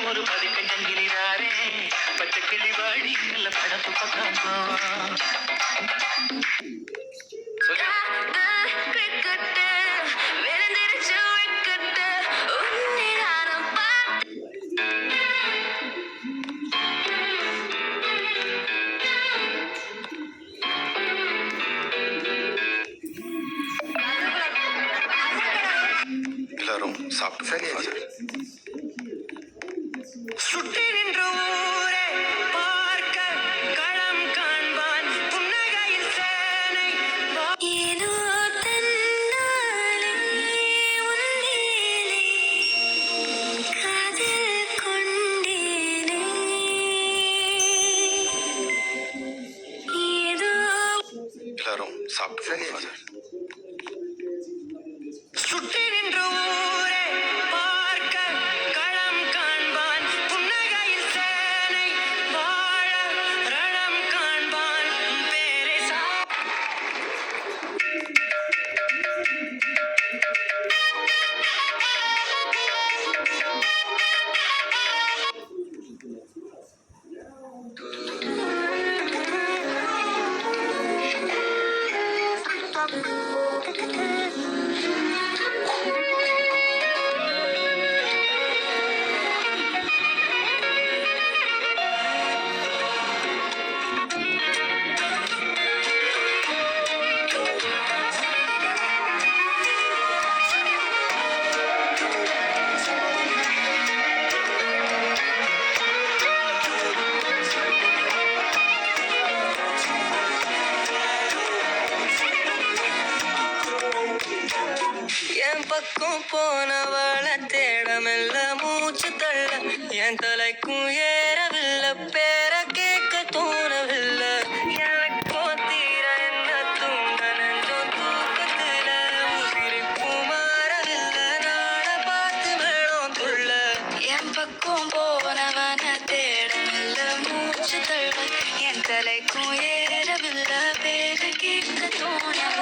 ஒரு பதிக்கஞ்சங்கிலினாரே பச்சை கிளி வாடி நல்ல படப்பு பக்கம் எல்லாரும் சாப்பிட்டு சுற்றி நின்ற ஊரே பார்க்க களம் காண்பான் புன்னகையில் சேனை ஏதோ தன்னாலே உன்மேலே காதல் கொண்டேனே ஏதோ எல்லாரும் சாப்பிட்டு சுற்றி நின்ற ஊரே பார்க்க களம் காண்பான் புன்னகையில் சேனை வாழ ரணம் காண்பான் பேரை என் பக்கம் போனவள தேடமெல்ல மூச்சு தள்ள என் தலைக்கும் ஏறவில்லை பேர கேட்க தோணவில்லை எனக்கோ தீர என்ன தூங்க நெஞ்சம் தூக்கத்துல உசிரிப்பும் மாறவில்லை நாட பார்த்து மேளம் துள்ள என் பக்கம் போனவன தேடமெல்ல மூச்சு தள்ள என் தலைக்கும் ஏறவில்லை பேர கேட்க தோண